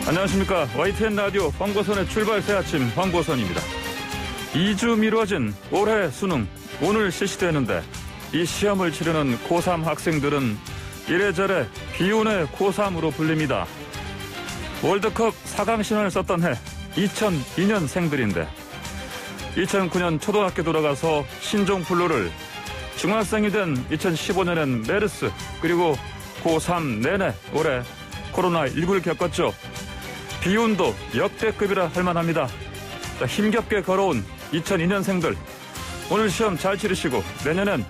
안녕하십니까. YTN 라디오 황보선의 출발 새 아침 황보선입니다. 2주 미뤄진 올해 수능 오늘 실시되는데 이 시험을 치르는 고3 학생들은 이래저래 비운의 고3으로 불립니다. 월드컵 4강 신화를 썼던 해 2002년생들인데 2009년 초등학교 들어가서 신종플루를, 중학생이 된 2015년엔 메르스, 그리고 고3 내내 올해 코로나19를 겪었죠. 비운도 역대급이라 할 만합니다. 자, 힘겹게 걸어온 2002년생들, 오늘 시험 잘 치르시고 내년엔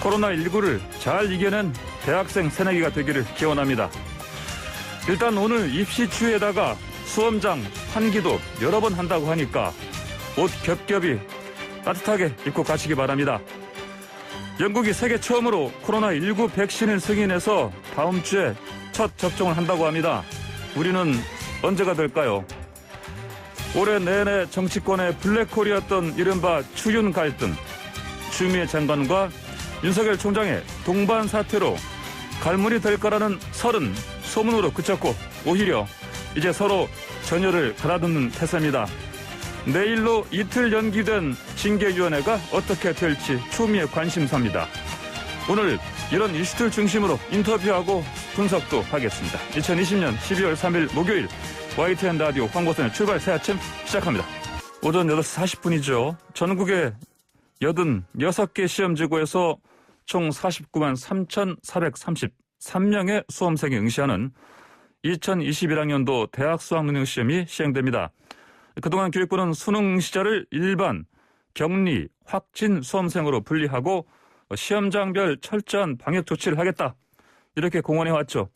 코로나19를 잘 이겨낸 대학생 새내기가 되기를 기원합니다. 일단 오늘 입시 추위에다가 수험장 환기도 여러 번 한다고 하니까 옷 겹겹이 따뜻하게 입고 가시기 바랍니다. 영국이 세계 처음으로 코로나19 백신을 승인해서 다음 주에 첫 접종을 한다고 합니다. 우리는 언제가 될까요? 올해 내내 정치권의 블랙홀이었던 이른바 추윤 갈등, 추미애 장관과 윤석열 총장의 동반 사태로 갈문이 될 거라는 설은 소문으로 그쳤고 오히려 이제 서로 전열을 갈아듣는 태세입니다. 내일로 이틀 연기된 징계위원회가 어떻게 될지 추미애 관심사입니다. 오늘 이런 이슈들 중심으로 인터뷰하고 분석도 하겠습니다. 2020년 12월 3일 목요일 YTN 라디오 황보선의 출발 새 아침 시작합니다. 오전 8시 40분이죠. 전국의 86개 시험지구에서 총 49만 3,433명의 수험생이 응시하는 2021학년도 대학 수학능력시험이 시행됩니다. 그동안 교육부는 수능 시절을 일반, 격리, 확진 수험생으로 분리하고 시험장별 철저한 방역 조치를 하겠다, 이렇게 공언해왔죠.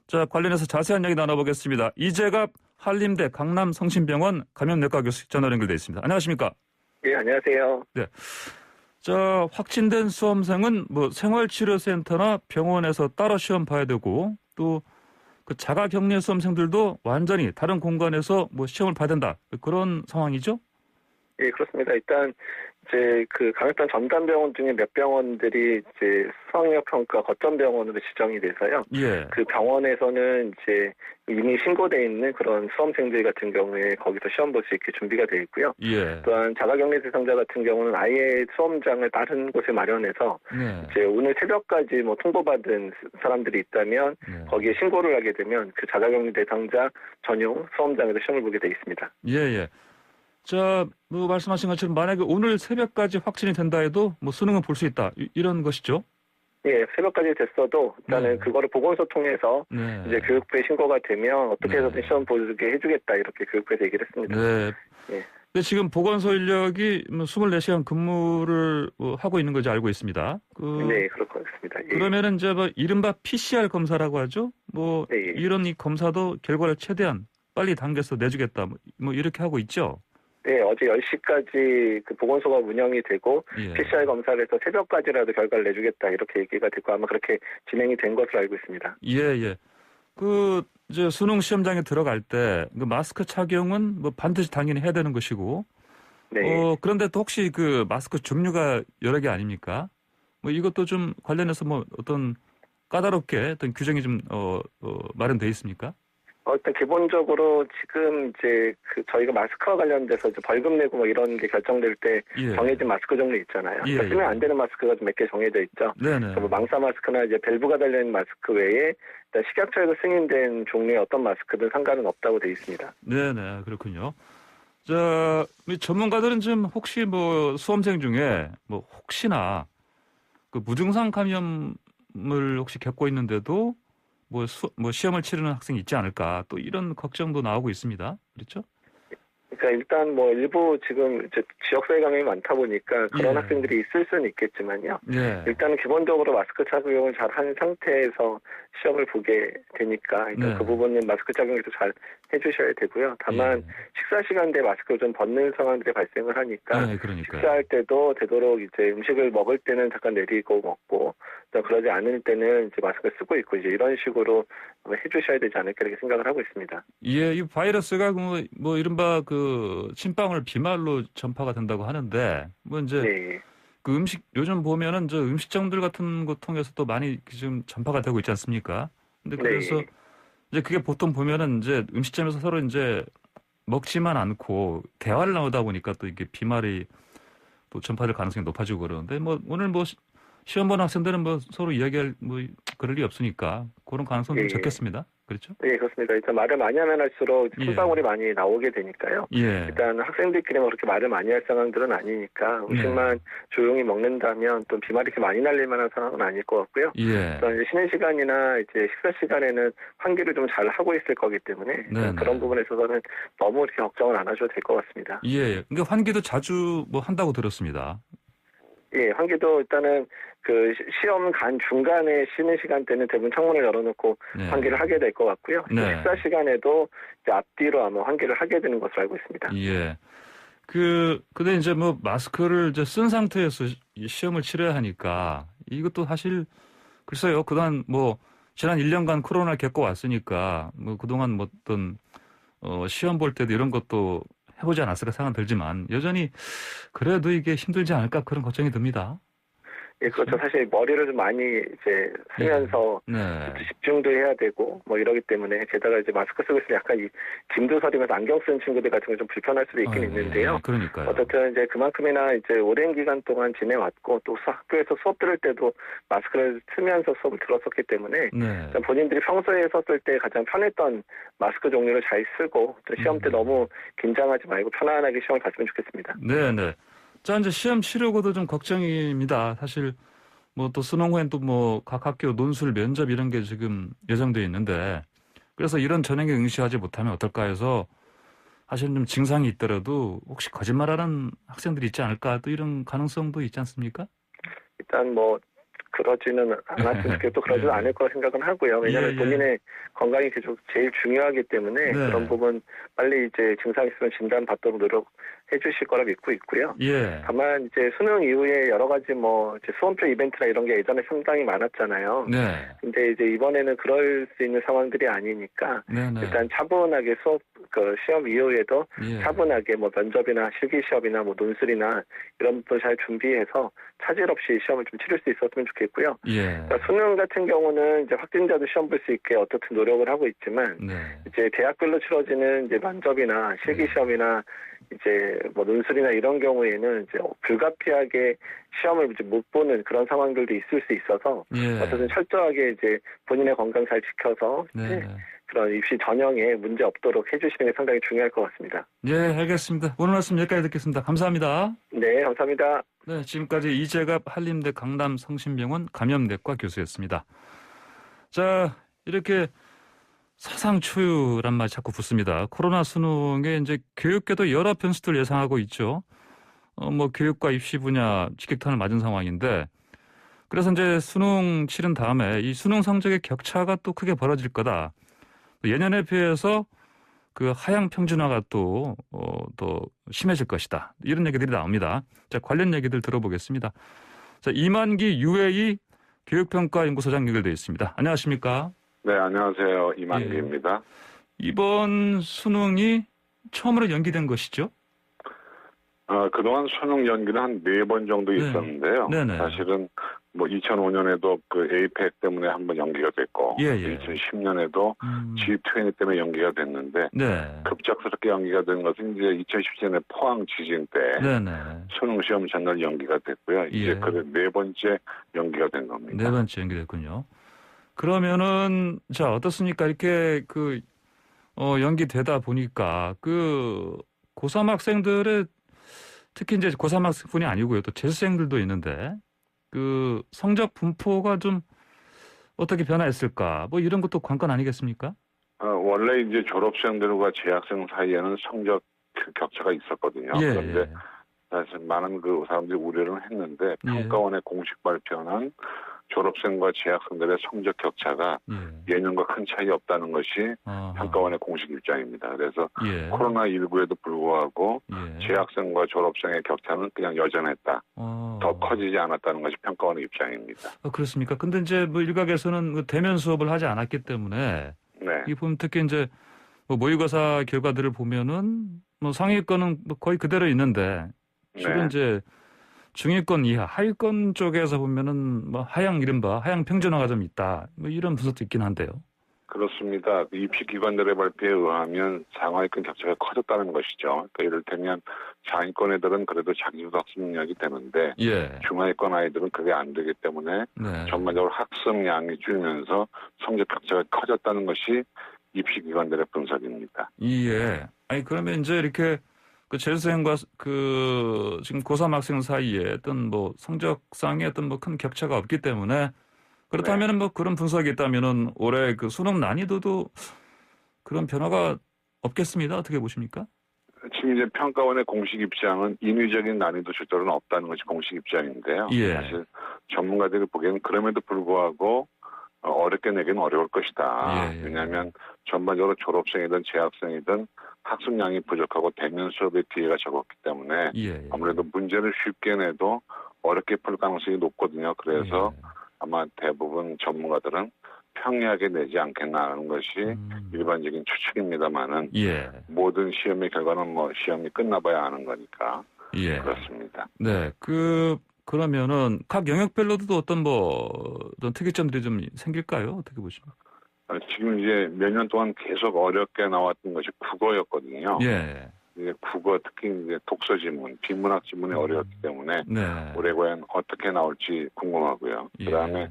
자, 관련해서 자세한 이야기 나눠보겠습니다. 이재갑 한림대 강남성심병원 감염내과 교수 전화 연결돼 있습니다. 안녕하십니까? 네, 안녕하세요. 네. 자, 확진된 수험생은 생활치료센터나 병원에서 따로 시험 봐야 되고, 또 그 자가격리 수험생들도 완전히 다른 공간에서 시험을 봐야 된다, 그런 상황이죠? 예, 그렇습니다. 일단 이제 그 감염병 전담병원 중에 몇 병원들이 이제 수학력 평가 거점 병원으로 지정이 돼서요. 예. 그 병원에서는 이제 이미 신고돼 있는 그런 수험생들 같은 경우에 거기서 시험 볼 수 있게 준비가 돼 있고요. 예. 또한 자가격리 대상자 같은 경우는 아예 수험장을 다른 곳에 마련해서 이제 오늘 새벽까지 통보받은 사람들이 있다면 거기에 신고를 하게 되면 그 자가격리 대상자 전용 수험장에서 시험을 보게 돼 있습니다. 예. 자, 말씀하신 것처럼 만약에 오늘 새벽까지 확진이 된다 해도 수능은 볼 수 있다, 이런 것이죠? 예, 새벽까지 됐어도 일단은 그거를 보건소 통해서 이제 교육부에 신고가 되면 어떻게 해서든 시험 보게 해주겠다, 이렇게 교육부에서 얘기를 했습니다. 네. 예. 근데 지금 보건소 인력이 24시간 근무를 하고 있는 거지 알고 있습니다. 네, 그렇습니다. 예. 그러면은 이제 이른바 PCR 검사라고 하죠? 예. 이런 이 검사도 결과를 최대한 빨리 당겨서 내주겠다, 이렇게 하고 있죠? 네, 어제 10시까지 그 보건소가 운영이 되고 PCR 검사를 해서 새벽까지라도 결과를 내주겠다, 이렇게 얘기가 되고 아마 그렇게 진행이 된 것으로 알고 있습니다. 예. 이제 수능 시험장에 들어갈 때 그 마스크 착용은 반드시 당연히 해야 되는 것이고, 네. 그런데 또 혹시 그 마스크 종류가 여러 개 아닙니까? 이것도 좀 관련해서 어떤 까다롭게 어떤 규정이 좀 마련돼 있습니까? 일단 기본적으로 지금 이제 저희가 마스크와 관련돼서 이제 벌금 내고 이런 게 결정될 때 정해진 마스크 종류 있잖아요. 그러니까 쓰면 안 되는 마스크가 좀 몇 개 정해져 있죠. 네네. 망사 마스크나 이제 밸브가 달려있는 마스크 외에 일단 식약처에서 승인된 종류의 어떤 마스크든 상관은 없다고 돼 있습니다. 네네, 그렇군요. 자, 전문가들은 지금 혹시 수험생 중에 혹시나 그 무증상 감염을 혹시 겪고 있는데도 시험을 치르는 학생이 있지 않을까, 또 이런 걱정도 나오고 있습니다. 그렇죠? 그러니까 일단 일부 지금 이제 지역사회 감염이 많다 보니까 그런 학생들이 있을 수는 있겠지만요. 일단은 기본적으로 마스크 착용을 잘 한 상태에서 시험을 보게 되니까 그 부분은 마스크 착용도 잘 해주셔야 되고요. 다만 식사 시간대에 마스크를 좀 벗는 상황들이 발생을 하니까 식사할 때도 되도록 이제 음식을 먹을 때는 잠깐 내리고 먹고, 또 그러지 않을 때는 이제 마스크를 쓰고 있고, 이제 이런 식으로 해주셔야 되지 않을까, 이렇게 생각을 하고 있습니다. 예, 이 바이러스가 이른바 침방울 비말로 전파가 된다고 하는데, 그 요즘 보면은 음식점들 같은 거 통해서 또 많이 지금 전파가 되고 있지 않습니까? 근데 그래서 이제 그게 보통 보면은 이제 음식점에서 서로 이제 먹지만 않고 대화를 나누다 보니까 또 이게 비말이 또 전파될 가능성이 높아지고 그러는데 뭐 오늘 뭐 시험 보는 학생들은 뭐 서로 이야기할 뭐 그럴 리 없으니까 그런 가능성은 좀 적겠습니다. 그렇죠? 네, 그렇습니다. 일단 말을 많이 하면 할수록 술방울이 많이 나오게 되니까요. 일단 학생들끼리 뭐 그렇게 말을 많이 할 상황들은 아니니까 음식만 조용히 먹는다면 또 비말이 이렇게 많이 날릴 만한 상황은 아닐 것 같고요. 또 이제 쉬는 시간이나 이제 식사 시간에는 환기를 좀 잘 하고 있을 거기 때문에 그런 부분에 있어서는 너무 이렇게 걱정을 안 하셔도 될 것 같습니다. 그러니까 환기도 자주 뭐 한다고 들었습니다. 환기도 일단은 그 시험 간 중간에 쉬는 시간대는 대부분 창문을 열어놓고 환기를 하게 될 것 같고요. 식사 시간에도 이제 앞뒤로 아마 환기를 하게 되는 것으로 알고 있습니다. 근데 이제 뭐 마스크를 이제 쓴 상태에서 시험을 치러야 하니까 이것도 사실 글쎄요. 그동안 뭐 지난 1년간 코로나를 겪고 왔으니까 뭐 그동안 뭐 어떤 시험 볼 때도 이런 것도 해보지 않았을까 생각은 들지만 여전히 그래도 이게 힘들지 않을까 그런 걱정이 듭니다. 그렇죠. 사실 머리를 좀 많이 이제 쓰면서 집중도 해야 되고 뭐 이러기 때문에 게다가 이제 마스크 쓰고 있으면 약간 이 김두설이면서 안경 쓰는 친구들 같은 게 좀 불편할 수도 있긴 있는데요. 그러니까요. 어쨌든 이제 그만큼이나 이제 오랜 기간 동안 지내왔고 또 학교에서 수업 들을 때도 마스크를 쓰면서 수업을 들었었기 때문에 본인들이 평소에 썼을 때 가장 편했던 마스크 종류를 잘 쓰고 또 시험 때 너무 긴장하지 말고 편안하게 시험을 봤으면 좋겠습니다. 자, 이제 시험 치르고도 좀 걱정입니다. 사실 뭐 또 수능 후엔 또 뭐 각 학교 논술 면접 이런 게 지금 예정돼 있는데 그래서 이런 전형에 응시하지 못하면 어떨까 해서 사실 좀 증상이 있더라도 혹시 거짓말하는 학생들이 있지 않을까 또 이런 가능성도 있지 않습니까? 일단 뭐 그러지는 않았으면 좋겠고 또 그러지는 않을 거라 생각은 하고요. 왜냐하면 본인의 건강이 계속 제일 중요하기 때문에 그런 부분 빨리 이제 증상 있으면 진단 받도록 노력해 주실 거라 믿고 있고요. 다만 이제 수능 이후에 여러 가지 뭐 이제 수험표 이벤트나 이런 게 예전에 상당히 많았잖아요. 근데 이제 이번에는 그럴 수 있는 상황들이 아니니까 일단 차분하게 수업 그 시험 이후에도 차분하게 뭐 면접이나 실기 시험이나 뭐 논술이나 이런 것도 잘 준비해서 차질 없이 시험을 좀 치를 수 있었으면 좋겠고요. 그러니까 수능 같은 경우는 이제 확진자도 시험 볼 수 있게 어떻든 노력을 하고 있지만 이제 대학별로 치러지는 이제 면접이나 실기 시험이나 이제 뭐 논술이나 이런 경우에는 이제 불가피하게 시험을 이제 못 보는 그런 상황들도 있을 수 있어서 어쨌든 철저하게 이제 본인의 건강 잘 지켜서 그런 입시 전형에 문제 없도록 해주시는 게 상당히 중요할 것 같습니다. 알겠습니다. 오늘 말씀 여기까지 듣겠습니다. 감사합니다. 네, 감사합니다. 지금까지 이재갑 한림대 강남성심병원 감염내과 교수였습니다. 자, 이렇게 사상초유란 말 자꾸 붙습니다. 코로나 수능에 이제 교육계도 여러 변수들 예상하고 있죠. 뭐 교육과 입시 분야 직격탄을 맞은 상황인데 그래서 이제 수능 치른 다음에 이 수능 성적의 격차가 또 크게 벌어질 거다. 예년에 비해서 그 하향 평준화가 또 심해질 것이다. 이런 얘기들이 나옵니다. 자, 관련 얘기들 들어보겠습니다. 자, 이만기 UAE 교육평가연구소장 연결되어 있습니다. 안녕하십니까? 네, 안녕하세요. 이만기입니다. 이번 수능이 처음으로 연기된 것이죠? 그동안 수능 연기는 한 4번 정도 있었는데요. 사실은 뭐 2005년에도 그 에이펙 때문에 한번 연기가 됐고 2010년에도 G20 때문에 연기가 됐는데 급작스럽게 연기가 된 것은 이제 2017년에 포항 지진 때 수능 시험 전날 연기가 됐고요. 이제 그래 4번째 연기가 된 겁니다. 4번째 연기됐군요. 그러면은 자 어떻습니까? 이렇게 그 연기되다 보니까 그 고3 학생들의 특히 이제 고3 학생뿐이 아니고요. 또 재수생들도 있는데 그 성적 분포가 좀 어떻게 변화했을까? 뭐 이런 것도 관건 아니겠습니까? 원래 이제 졸업생들과 재학생 사이에는 성적 격차가 있었거든요. 그런데 사실 많은 그 사람들이 우려를 했는데 평가원의 공식 발표는 졸업생과 재학생들의 성적 격차가 예년과 큰 차이 없다는 것이 평가원의 공식 입장입니다. 그래서 코로나19에도 불구하고 재학생과 졸업생의 격차는 그냥 여전했다. 더 커지지 않았다는 것이 평가원의 입장입니다. 그렇습니까? 근데 이제 뭐 일각에서는 대면 수업을 하지 않았기 때문에 이 보면 특히 이제 뭐 모의고사 결과들을 보면은 뭐 상위권은 뭐 거의 그대로 있는데 실은 이제 중위권 이하, 하위권 쪽에서 보면은 뭐 이른바 하향 평준화가 좀 있다. 뭐 이런 분석도 있긴 한데요. 그렇습니다. 입시기관들의 발표에 의하면 상하위권 격차가 커졌다는 것이죠. 그러니까 이를테면 상위권 애들은 그래도 자기주도 학습 능력이 되는데 중하위권 아이들은 그게 안 되기 때문에 전반적으로 학습량이 줄면서 성적 격차가 커졌다는 것이 입시기관들의 분석입니다. 예. 아니 그러면 이제 이렇게 그 재수생과 그 지금 고3 학생 사이에 어떤 뭐 성적상의 어떤 뭐 큰 격차가 없기 때문에 그렇다면 뭐 그런 분석이 있다면은 올해 그 수능 난이도도 그런 변화가 없겠습니다. 어떻게 보십니까? 지금 이제 평가원의 공식 입장은 인위적인 난이도 조절은 없다는 것이 공식 입장인데요. 사실 전문가들이 보기에는 그럼에도 불구하고 어렵게 내기는 어려울 것이다. 왜냐하면 전반적으로 졸업생이든 재학생이든 학습량이 부족하고 대면 수업의 기회가 적었기 때문에 아무래도 문제를 쉽게 내도 어렵게 풀 가능성이 높거든요. 그래서 아마 대부분 전문가들은 평이하게 내지 않겠나 하는 것이 일반적인 추측입니다만은 모든 시험의 결과는 뭐 시험이 끝나봐야 아는 거니까 그렇습니다. 네, 그러면은 각 영역별로도 어떤 특이점들이 좀 생길까요? 어떻게 보십니까? 지금 이제 몇 년 동안 계속 어렵게 나왔던 것이 국어였거든요. 이제 국어 특히 이제 독서 지문, 비문학 지문이 어려웠기 때문에 올해 과연 어떻게 나올지 궁금하고요. 그다음에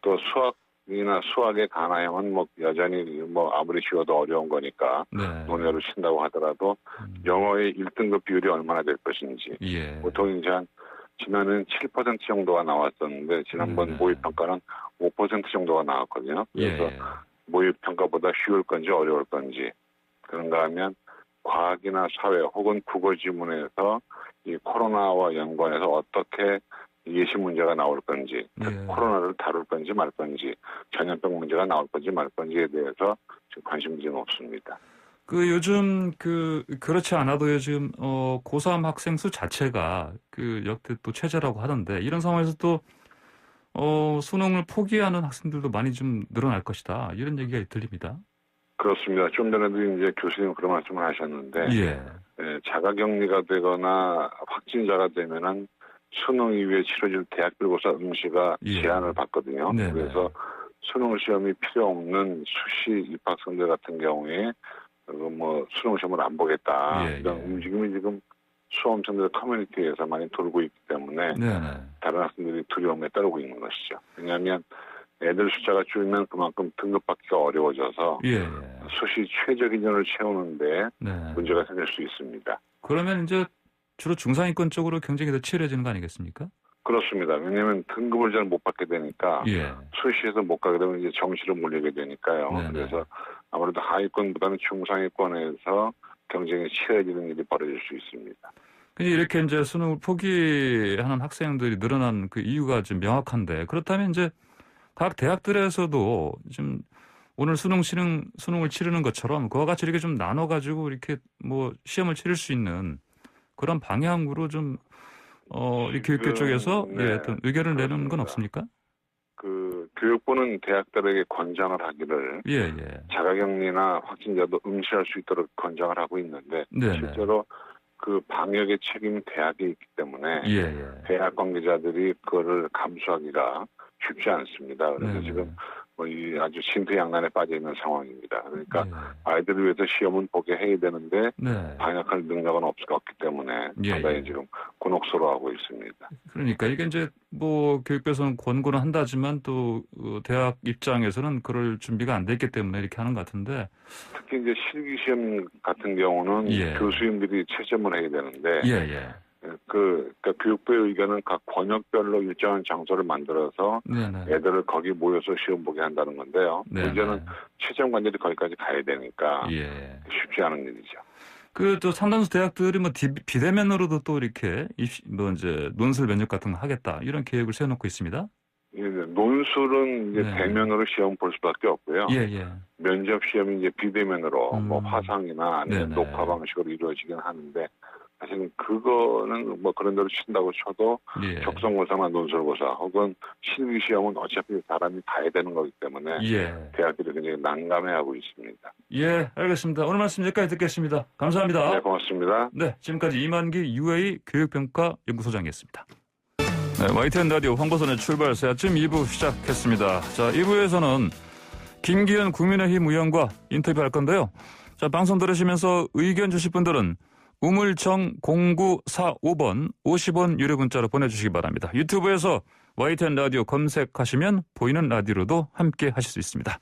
또 수학이나 수학의 가나형은 뭐 여전히 뭐 아무리 쉬워도 어려운 거니까 논외로 친다고 하더라도 영어의 1등급 비율이 얼마나 될 것인지 보통 이제 한 지난해는 7% 정도가 나왔었는데 지난번 모의평가는 5% 정도가 나왔거든요. 그래서 모의평가보다 쉬울 건지 어려울 건지 그런가 하면 과학이나 사회 혹은 국어 지문에서 이 코로나와 연관해서 어떻게 예시 문제가 나올 건지, 코로나를 다룰 건지 말 건지, 전염병 문제가 나올 건지 말 건지에 대해서 지금 관심이 없습니다. 요즘 그렇지 않아도 요즘 고3 학생 수 자체가 역대 또 최저라고 하던데 이런 상황에서 또 수능을 포기하는 학생들도 많이 좀 늘어날 것이다. 이런 얘기가 들립니다. 그렇습니다. 좀 전에도 이제 교수님 그런 말씀을 하셨는데, 자가격리가 되거나 확진자가 되면은 수능 이후에 치러질 대학별고사 응시가 제한을 받거든요. 그래서 수능 시험이 필요 없는 수시 입학생들 같은 경우에 뭐 수능 시험을 안 보겠다 이런 움직임이 지금 수험생들 커뮤니티에서 많이 돌고 있기 때문에 다른 학생들이 두려움에 따르고 있는 것이죠. 왜냐하면 애들 숫자가 줄면 그만큼 등급받기가 어려워져서 수시 최저 기준을 채우는데 문제가 생길 수 있습니다. 그러면 이제 주로 중상위권 쪽으로 경쟁이 더 치열해지는 거 아니겠습니까? 그렇습니다. 왜냐하면 등급을 잘 못 받게 되니까 수시에서 못 가게 되면 이제 정시로 몰리게 되니까요. 그래서 아무래도 하위권보다는 중상위권에서 경쟁이 치열해지는 일이 벌어질 수 있습니다. 이렇게 이제 수능을 포기하는 학생들이 늘어난 그 이유가 좀 명확한데 그렇다면 이제 각 대학들에서도 좀 오늘 수능을 치르는 것처럼 그와 같이 이렇게 좀 나눠가지고 이렇게 뭐 시험을 치를 수 있는 그런 방향으로 좀 이 교육계 쪽에서 어떤 의견을 내는 건 없습니까? 교육부는 대학들에게 권장을 하기를 자가격리나 확진자도 응시할 수 있도록 권장을 하고 있는데 실제로 그 방역의 책임이 대학에 있기 때문에 대학 관계자들이 그거를 감수하기가 쉽지 않습니다. 그래서 지금 이 아주 신퇴양난에 빠져 있는 상황입니다. 그러니까 아이들을 위해서 시험은 보게 해야 되는데 방역할 능력은 없기 때문에 상당히 지금 곤혹스러워하고 있습니다. 그러니까 이게 이제 뭐 교육부에서는 권고는 한다지만 또 대학 입장에서는 그럴 준비가 안 됐기 때문에 이렇게 하는 것 같은데 특히 이제 실기시험 같은 경우는 교수님들이 채점을 해야 되는데 그러니까 교육부의 의견은 각 권역별로 일정한 장소를 만들어서 애들을 거기 모여서 시험 보게 한다는 건데요. 문제는 채점관들이 거기까지 가야 되니까 쉽지 않은 일이죠. 또 상당수 대학들이 뭐 비대면으로도 또 이렇게 뭐 이제 논술 면접 같은 거 하겠다 이런 계획을 세워놓고 있습니다. 논술은 이제 대면으로 시험 볼 수밖에 없고요. 면접 시험이 이제 비대면으로 뭐 화상이나 아니면 녹화 방식으로 이루어지긴 하는데 사실 그거는 뭐 그런 대로 친다고 쳐도 적성고사나 논술고사 혹은 실기시험은 어차피 사람이 가야 되는 거기 때문에 대학들이 굉장히 난감해하고 있습니다. 알겠습니다. 오늘 말씀 여기까지 듣겠습니다. 감사합니다. 네, 고맙습니다. 네, 지금까지 이만기 UA 교육평가 연구소장이었습니다. 네, YTN 라디오 황보선의 출발새 아침 2부 시작했습니다. 자, 2부에서는 김기현 국민의힘 의원과 인터뷰할 건데요. 자, 방송 들으시면서 의견 주실 분들은 우물정 0945번 50원 유료 문자로 보내주시기 바랍니다. 유튜브에서 YTN 라디오 검색하시면 보이는 라디오로도 함께 하실 수 있습니다.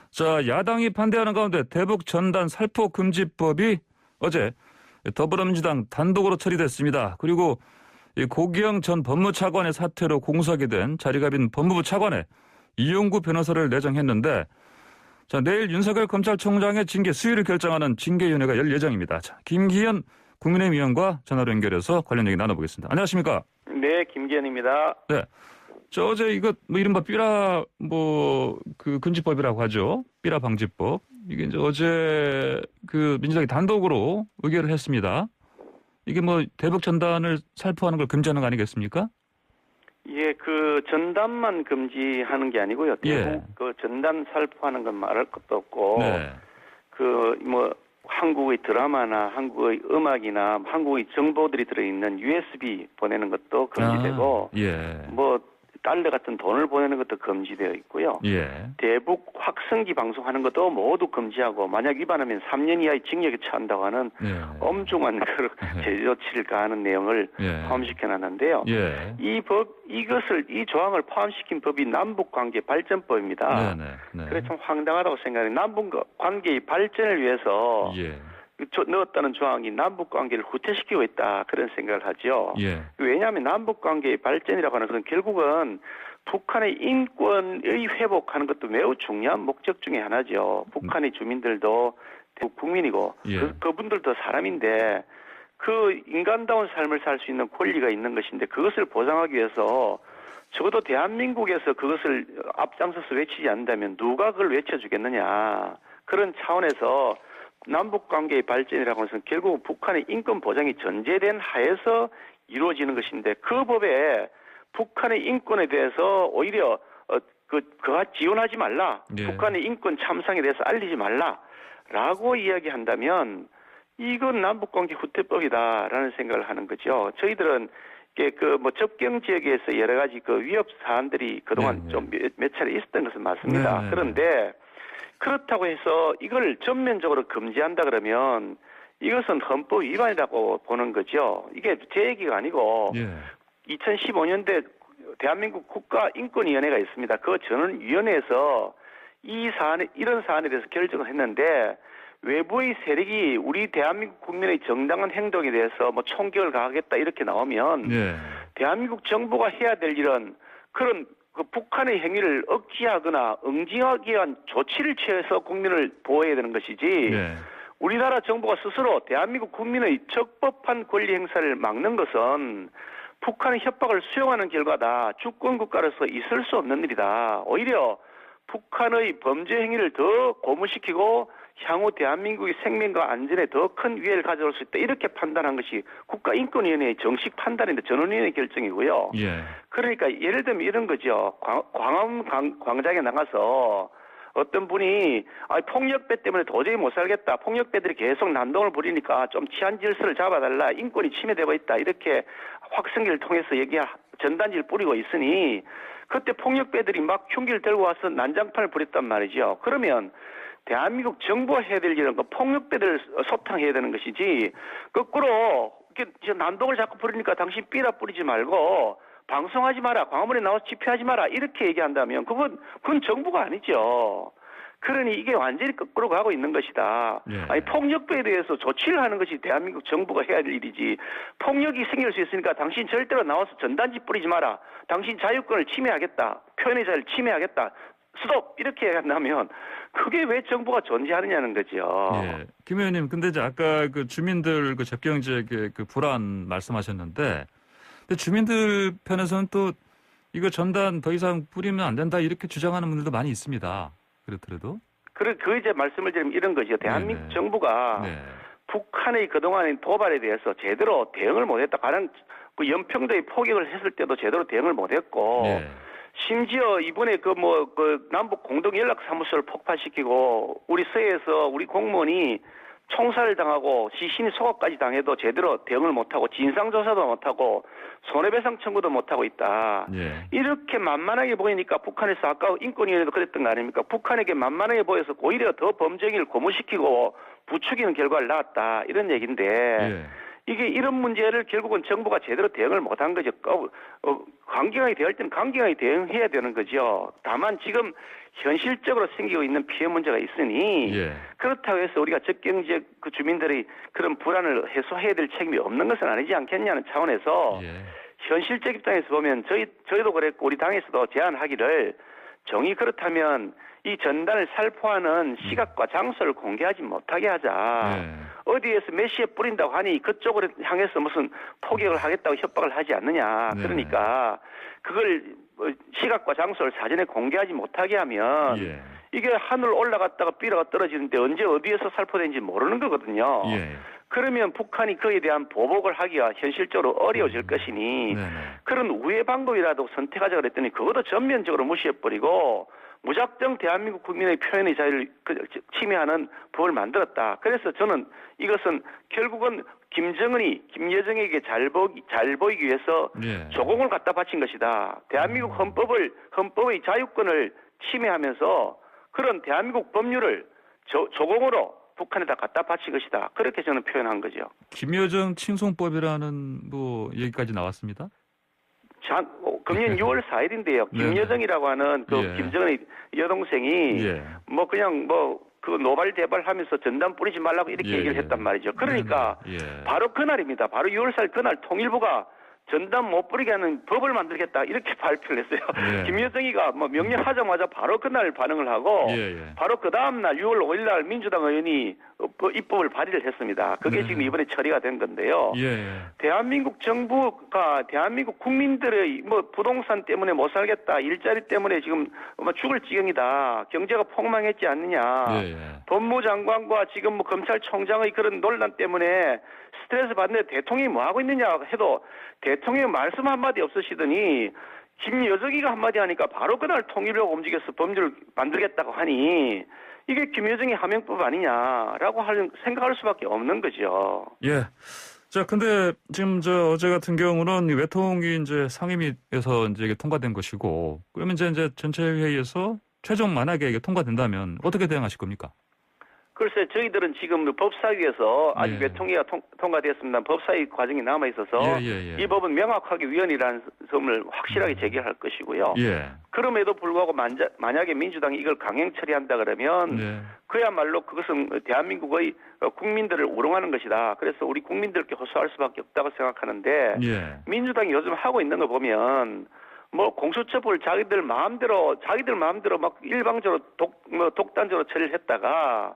자, 야당이 반대하는 가운데 대북 전단 살포 금지법이 어제 더불어민주당 단독으로 처리됐습니다. 그리고 고기영 전 법무차관의 사퇴로 공석이 된 자리가 빈 법무부 차관에 이용구 변호사를 내정했는데, 자, 내일 윤석열 검찰총장의 징계 수위를 결정하는 징계위원회가 열 예정입니다. 자, 김기현 국민의힘 의원과 전화로 연결해서 관련 얘기 나눠보겠습니다. 안녕하십니까? 네, 김기현입니다. 네. 저 어제 이거 이른바 삐라 그 금지법이라고 하죠. 삐라 방지법. 이게 이제 어제 그 민주당이 단독으로 의결을 했습니다. 이게 대북 전단을 살포하는 걸 금지하는 거 아니겠습니까? 예, 그 전단만 금지하는 게 아니고요. 대북 그 전단 살포하는 건 말할 것도 없고, 네. 한국의 드라마나 한국의 음악이나 한국의 정보들이 들어있는 USB 보내는 것도 금지되고, 달러 같은 돈을 보내는 것도 금지되어 있고요. 예. 대북 확성기 방송하는 것도 모두 금지하고, 만약 위반하면 3년 이하의 징역에 처한다고 하는 엄중한 제조치를 가하는 내용을 포함시켜놨는데요. 이 조항을 포함시킨 법이 남북관계 발전법입니다. 그래서 참 황당하다고 생각해요. 남북관계의 발전을 위해서 넣었다는 조항이 남북관계를 후퇴시키고 있다, 그런 생각을 하죠. 왜냐하면 남북관계의 발전이라고 하는 것은 결국은 북한의 인권의 회복하는 것도 매우 중요한 목적 중에 하나죠. 북한의 주민들도 대북 국민이고 그분들도 사람인데 그 인간다운 삶을 살 수 있는 권리가 있는 것인데, 그것을 보장하기 위해서 적어도 대한민국에서 그것을 앞장서서 외치지 않는다면 누가 그걸 외쳐주겠느냐, 그런 차원에서 남북관계의 발전이라고 하는 것은 결국 북한의 인권 보장이 전제된 하에서 이루어지는 것인데, 그 법에 북한의 인권에 대해서 오히려 그가 지원하지 말라, 북한의 인권 참상에 대해서 알리지 말라라고 이야기한다면 이건 남북관계 후퇴법이다라는 생각을 하는 거죠. 저희들은 접경 지역에서 여러 가지 위협 사안들이 그동안 좀 몇 차례 있었던 것은 맞습니다. 그런데 그렇다고 해서 이걸 전면적으로 금지한다 그러면 이것은 헌법 위반이라고 보는 거죠. 이게 제 얘기가 아니고 2015년대 대한민국 국가인권위원회가 있습니다. 그 전원위원회에서 이런 사안에 대해서 결정을 했는데, 외부의 세력이 우리 대한민국 국민의 정당한 행동에 대해서 총격을 가하겠다 이렇게 나오면 대한민국 정부가 해야 될 일은 그런 북한의 행위를 억제하거나 응징하기 위한 조치를 취해서 국민을 보호해야 되는 것이지, 우리나라 정부가 스스로 대한민국 국민의 적법한 권리 행사를 막는 것은 북한의 협박을 수용하는 결과다. 주권국가로서 있을 수 없는 일이다. 오히려 북한의 범죄 행위를 더 고무시키고 향후 대한민국의 생명과 안전에 더 큰 위해를 가져올 수 있다, 이렇게 판단한 것이 국가인권위원회의 정식 판단인데 전원위원회 결정이고요. 그러니까 예를 들면 이런 거죠. 광화문 광장에 나가서 어떤 분이 폭력배 때문에 도저히 못 살겠다, 폭력배들이 계속 난동을 부리니까 좀 치안 질서를 잡아달라, 인권이 침해되고 있다, 이렇게 확성기를 통해서 전단지를 뿌리고 있으니 그때 폭력배들이 막 흉기를 들고 와서 난장판을 부렸단 말이죠. 그러면 대한민국 정부가 해야 될 일은 폭력배들을 소탕해야 되는 것이지, 거꾸로 이렇게 난동을 자꾸 부리니까 당신 삐라 뿌리지 말고 방송하지 마라, 광화문에 나와서 집회하지 마라, 이렇게 얘기한다면 그건 정부가 아니죠. 그러니 이게 완전히 거꾸로 가고 있는 것이다. 폭력배에 대해서 조치를 하는 것이 대한민국 정부가 해야 될 일이지, 폭력이 생길 수 있으니까 당신 절대로 나와서 전단지 뿌리지 마라, 당신 자유권을 침해하겠다, 표현의 자유를 침해하겠다, 스톱, 이렇게 한다면 그게 왜 정부가 존재하느냐는 거죠. 김 의원님, 근데 이제 아까 주민들 접경 지역의 불안 말씀하셨는데, 근데 주민들 편에서는 또 이거 전단 더 이상 뿌리면 안 된다, 이렇게 주장하는 분들도 많이 있습니다. 그렇더라도. 그 이제 말씀을 드리면 이런 거죠. 대한민국 정부가 북한의 그동안의 도발에 대해서 제대로 대응을 못했다. 가령 연평도의 포격을 했을 때도 제대로 대응을 못했고, 심지어 이번에 남북 공동 연락 사무소를 폭파시키고 우리 서해에서 우리 공무원이 총살을 당하고 시신이 소각까지 당해도 제대로 대응을 못하고 진상조사도 못하고 손해배상 청구도 못하고 있다. 예. 이렇게 만만하게 보이니까 북한에서 아까 인권위원회도 그랬던 거 아닙니까? 북한에게 만만하게 보여서 오히려 더 범죄행위를 고무시키고 부추기는 결과를 낳았다. 이런 얘기인데 예. 이게 이런 문제를 결국은 정부가 제대로 대응을 못한 거죠. 강경하게 대할 때는 강경하게 대응해야 되는 거죠. 다만 지금 현실적으로 생기고 있는 피해 문제가 있으니 예. 그렇다고 해서 우리가 적경지역 그 주민들의 그런 불안을 해소해야 될 책임이 없는 것은 아니지 않겠냐는 차원에서 예. 현실적 입장에서 보면 저희도 그랬고 우리 당에서도 제안하기를 정이 그렇다면 이 전단을 살포하는 시각과 장소를 공개하지 못하게 하자. 예. 어디에서 몇 시에 뿌린다고 하니 그쪽으로 향해서 무슨 포격을 하겠다고 협박을 하지 않느냐. 네. 그러니까 그걸 시각과 장소를 사전에 공개하지 못하게 하면 예. 이게 하늘 올라갔다가 삐라가 떨어지는데 언제 어디에서 살포된지 모르는 거거든요. 예. 그러면 북한이 그에 대한 보복을 하기가 현실적으로 어려워질 것이니 네네. 그런 우회 방법이라도 선택하자 그랬더니 그것도 전면적으로 무시해버리고 무작정 대한민국 국민의 표현의 자유를 침해하는 법을 만들었다. 그래서 저는 이것은 결국은 김정은이 김여정에게 잘 보이기 위해서 예. 조공을 갖다 바친 것이다. 대한민국 헌법의 자유권을 침해하면서 그런 대한민국 법률을 조공으로 북한에다 갖다 바친 것이다. 그렇게 저는 표현한 거죠. 김여정 칭송법이라는 뭐 얘기까지 나왔습니다. 금년 6월 4일인데요. 김여정이라고 하는 그 예. 김정은의 여동생이 예. 뭐 그냥 그 노발대발하면서 전단 뿌리지 말라고 이렇게 예. 얘기를 했단 말이죠. 그러니까 예. 바로 그날입니다. 바로 6월 4일 그날 통일부가 전단 못 뿌리게 하는 법을 만들겠다 이렇게 발표를 했어요. 예. 김여정이가 뭐 명령하자마자 바로 그날 반응을 하고 예. 바로 그 다음날 6월 5일 날 민주당 의원이 입법을 발의를 했습니다. 그게 지금 이번에 처리가 된 건데요. 예. 대한민국 정부가 대한민국 국민들의 뭐 부동산 때문에 못 살겠다, 일자리 때문에 지금 뭐 죽을 지경이다, 경제가 폭망했지 않느냐, 예. 법무장관과 지금 뭐 검찰총장의 그런 논란 때문에 스트레스 받는데 대통령이 뭐 하고 있느냐 해도 대통령이 말씀 한마디 없으시더니 김여정이가 한마디 하니까 바로 그날 통일부가 움직여서 법률을 만들겠다고 하니 이게 김여정의 하명법 아니냐라고 생각할 수밖에 없는 거죠. 예. 자, 근데 지금 어제 같은 경우는 이 외통이 이제 상임위에서 이제 이게 통과된 것이고, 그러면 이제 전체 회의에서 최종 만약에 이게 통과된다면 어떻게 대응하실 겁니까? 글쎄, 저희들은 지금 법사위에서 아직 예. 외통위가 통과되었습니다. 법사위 과정이 남아 있어서 예. 이 법은 명확하게 위헌이라는 점을 확실하게 제기할 것이고요. 예. 그럼에도 불구하고 만약에 민주당이 이걸 강행 처리한다 그러면 네. 그야말로 그것은 대한민국의 국민들을 우롱하는 것이다. 그래서 우리 국민들께 호소할 수밖에 없다고 생각하는데 예. 민주당이 요즘 하고 있는 거 보면 뭐 공수처법을 자기들 마음대로 막 일방적으로 독단적으로 처리를 했다가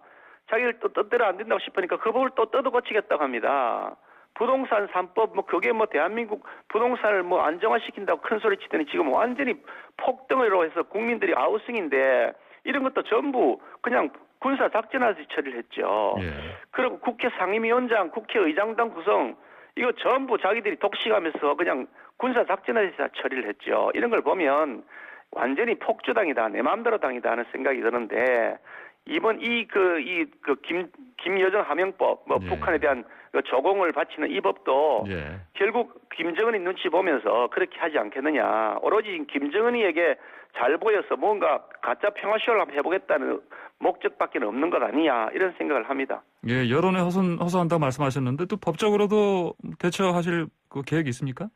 자기들 또 뜻대로 안 된다고 싶으니까 그 법을 또 뜯어 고치겠다고 합니다. 부동산 3법 뭐 그게 뭐 대한민국 부동산을 뭐 안정화시킨다고 큰 소리 치더니 지금 완전히 폭등으로 해서 국민들이 아우성인데 이런 것도 전부 그냥 군사 작전하듯이 처리를 했죠. 예. 그리고 국회 상임위원장, 국회의장당 구성 이거 전부 자기들이 독식하면서 그냥 군사 작전하듯이 다 처리를 했죠. 이런 걸 보면 완전히 폭주당이다, 내 마음대로 당이다 하는 생각이 드는데 이번 김여정 하명법, 뭐 예. 북한에 대한 조공을 바치는 이 법도 예. 결국 김정은이 눈치 보면서 그렇게 하지 않겠느냐. 오로지 김정은이에게 잘 보여서 뭔가 가짜 평화쇼를 한번 해보겠다는 목적밖에 없는 것 아니냐 이런 생각을 합니다. 예, 여론에 호소한다고 말씀하셨는데 또 법적으로도 대처하실 그 계획이 있습니까?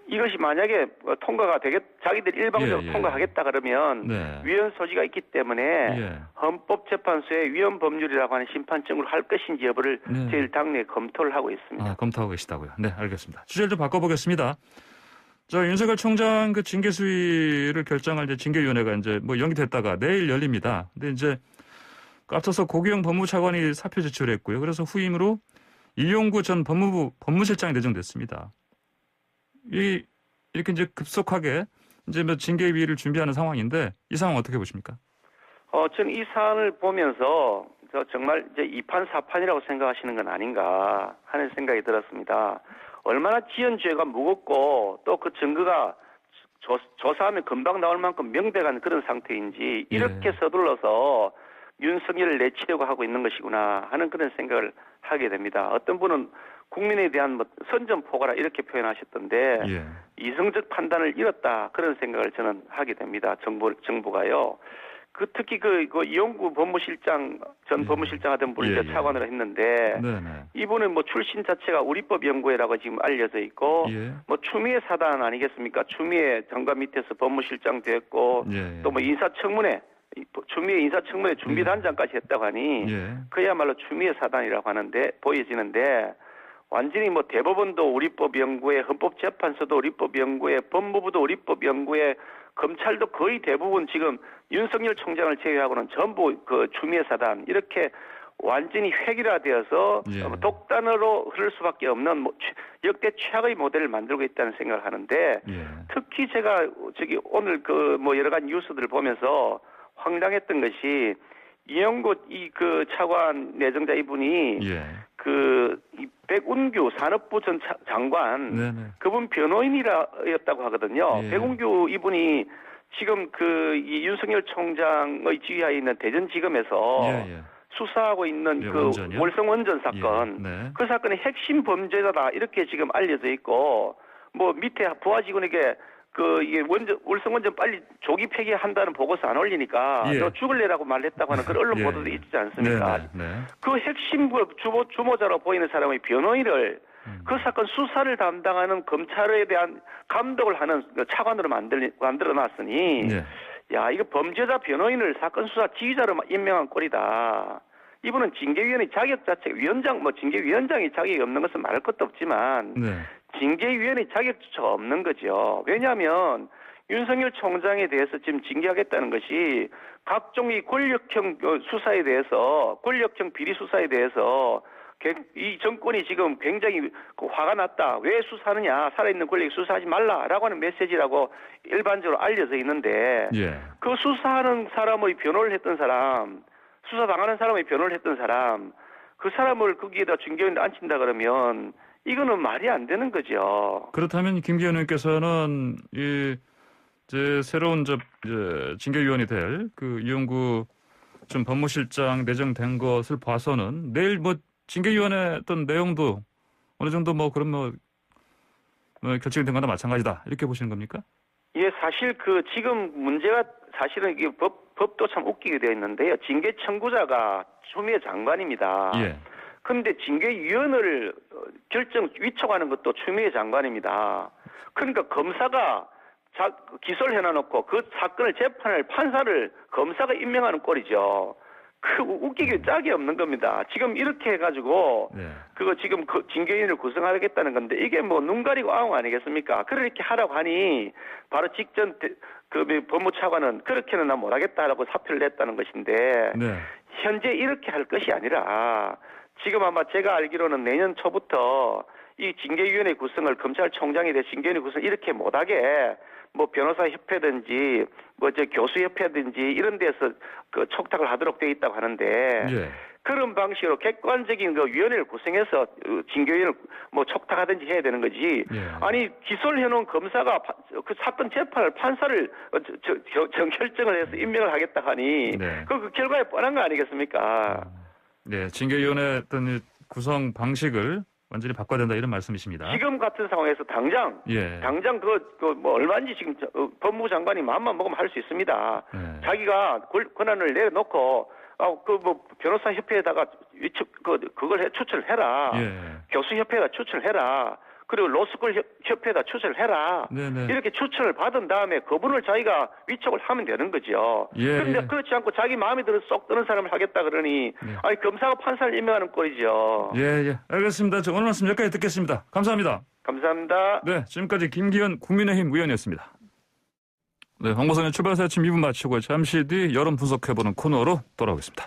이것이 만약에 통과가 자기들 일방적으로 예. 통과하겠다 그러면 네. 위헌 소지가 있기 때문에 예. 헌법재판소에 위헌 법률이라고 하는 심판증을 할 것인지 여부를 네. 제일 당내에 검토를 하고 있습니다. 아, 검토하고 계시다고요. 네, 알겠습니다. 주제를 좀 바꿔보겠습니다. 윤석열 총장 그 징계 수위를 결정할 이제 징계위원회가 이제 뭐 연기됐다가 내일 열립니다. 근데 이제 앞서서 고기영 법무차관이 사표 제출했고요. 그래서 후임으로 이용구 전 법무부 법무실장이 내정됐습니다. 이렇게 이제 급속하게 이제 뭐 징계위를 준비하는 상황인데 이 상황 어떻게 보십니까? 저는 이 사안을 보면서 정말 이제 2판 4판이라고 생각하시는 건 아닌가 하는 생각이 들었습니다. 얼마나 지연죄가 무겁고 또 그 증거가 조사하면 금방 나올 만큼 명백한 그런 상태인지 이렇게 서둘러서 윤석열을 내치려고 하고 있는 것이구나 하는 그런 생각을 하게 됩니다. 어떤 분은 국민에 대한 뭐 선전포고라 이렇게 표현하셨던데 예. 이성적 판단을 잃었다 그런 생각을 저는 하게 됩니다. 정부가요. 특히 이용구 법무실장 전 예. 법무실장 하던 분이 예. 차관으로 했는데 네네. 이분은 뭐 출신 자체가 우리법 연구회라고 지금 알려져 있고 예. 뭐 추미애 사단 아니겠습니까? 추미애 장관 밑에서 법무실장 됐고 예. 또 뭐 인사청문회 추미애 인사청문회 준비단장까지 했다고 하니 예. 그야말로 추미애 사단이라고 하는데 보여지는데 완전히 뭐 대법원도 우리법 연구회, 헌법재판소도 우리법 연구회, 법무부도 우리법 연구회, 검찰도 거의 대부분 지금 윤석열 총장을 제외하고는 전부 그 추미애 사단 이렇게 완전히 획일화되어서 예. 독단으로 흐를 수밖에 없는 역대 최악의 모델을 만들고 있다는 생각을 하는데 예. 특히 제가 오늘 여러 가지 뉴스들을 보면서 황당했던 것이 이영구 차관 내정자 이분이 예. 백운규 산업부 전 장관 네네. 그분 변호인이었다고 하거든요. 예. 백운규 이분이 지금 이 윤석열 총장의 지휘하에 있는 대전지검에서 예. 수사하고 있는 예, 월성 원전 사건 예. 네. 그 사건의 핵심 범죄자다 이렇게 지금 알려져 있고 뭐 밑에 부하 직원에게 이게 월성 원전 빨리 조기 폐기한다는 보고서 안 올리니까 예. 너 죽을래라고 말했다고 하는 그런 언론 보도도 예. 있지 않습니까? 네. 그 핵심 주모자로 보이는 사람의 변호인을 그 사건 수사를 담당하는 검찰에 대한 감독을 하는 차관으로 만들어놨으니 예. 야 이거 범죄자 변호인을 사건 수사 지휘자로 임명한 꼴이다. 이분은 징계위원회 자격 자체가 징계위원장이 자격이 없는 것은 말할 것도 없지만 네. 징계위원회 자격조차 없는 거죠. 왜냐하면 윤석열 총장에 대해서 지금 징계하겠다는 것이 각종 이 권력형 수사에 대해서 권력형 비리 수사에 대해서 이 정권이 지금 굉장히 화가 났다. 왜 수사하느냐. 살아있는 권력이 수사하지 말라라고 하는 메시지라고 일반적으로 알려져 있는데 예. 그 수사하는 사람의 변호를 했던 사람 수사당하는 사람의 변호를 했던 사람 그 사람을 거기에다 징계위원회에 앉힌다 그러면 이거는 말이 안 되는 거죠. 그렇다면 김기현 의원께서는 새로운 징계위원이 될 이용구 전 법무실장 내정된 것을 봐서는 내일 징계위원회 어떤 내용도 어느 정도 결정이 된 거나 마찬가지다 이렇게 보시는 겁니까? 예, 사실 지금 문제가 사실은 이게 법도 참 웃기게 되어 있는데요. 징계 청구자가 추미애 장관입니다. 예. 그런데 징계위원을 위촉하는 것도 추미애 장관입니다. 그러니까 검사가 기소를 해놔놓고 그 사건을 재판할 판사를 검사가 임명하는 꼴이죠. 웃기게 짝이 없는 겁니다. 지금 이렇게 해가지고 네. 지금 징계위원을 구성하겠다는 건데 이게 눈 가리고 아웅 아니겠습니까? 그렇게 하라고 하니 바로 직전 법무차관은 그렇게는 난 못하겠다라고 사표를 냈다는 것인데 네. 현재 이렇게 할 것이 아니라 지금 아마 제가 알기로는 내년 초부터 이 징계위원회 구성을 검찰총장에 대해 징계위원회 구성을 이렇게 못하게 변호사 협회든지 교수협회든지 이런 데서 촉탁을 하도록 되어 있다고 하는데 예. 그런 방식으로 객관적인 위원회를 구성해서 징계위원을 촉탁하든지 해야 되는 거지. 예. 아니 기소를 해놓은 검사가 그 사건 재판을 판사를 결정을 해서 임명을 하겠다 하니 네. 그 결과에 뻔한 거 아니겠습니까? 네, 징계위원회 어떤 구성 방식을 완전히 바꿔야 된다 이런 말씀이십니다. 지금 같은 상황에서 당장 얼마인지 지금 법무부 장관이 마음만 먹으면 할 수 있습니다. 예. 자기가 권한을 내놓고 변호사 협회에다가 그걸 추천을 해라. 예. 교수 협회에다 추천을 해라. 그리고 로스쿨 협회에다 추천을 해라. 네네. 이렇게 추천을 받은 다음에 그분을 자기가 위촉을 하면 되는 거죠. 그런데 예. 그렇지 않고 자기 마음에 쏙 드는 사람을 하겠다 그러니 아니 검사가 판사를 임명하는 꼴이죠. 예. 알겠습니다. 오늘 말씀 여기까지 듣겠습니다. 감사합니다. 감사합니다. 네, 지금까지 김기현 국민의힘 의원이었습니다. 네, 황보선의 출발사 아침 2분 마치고 잠시 뒤 여론 분석해보는 코너로 돌아오겠습니다.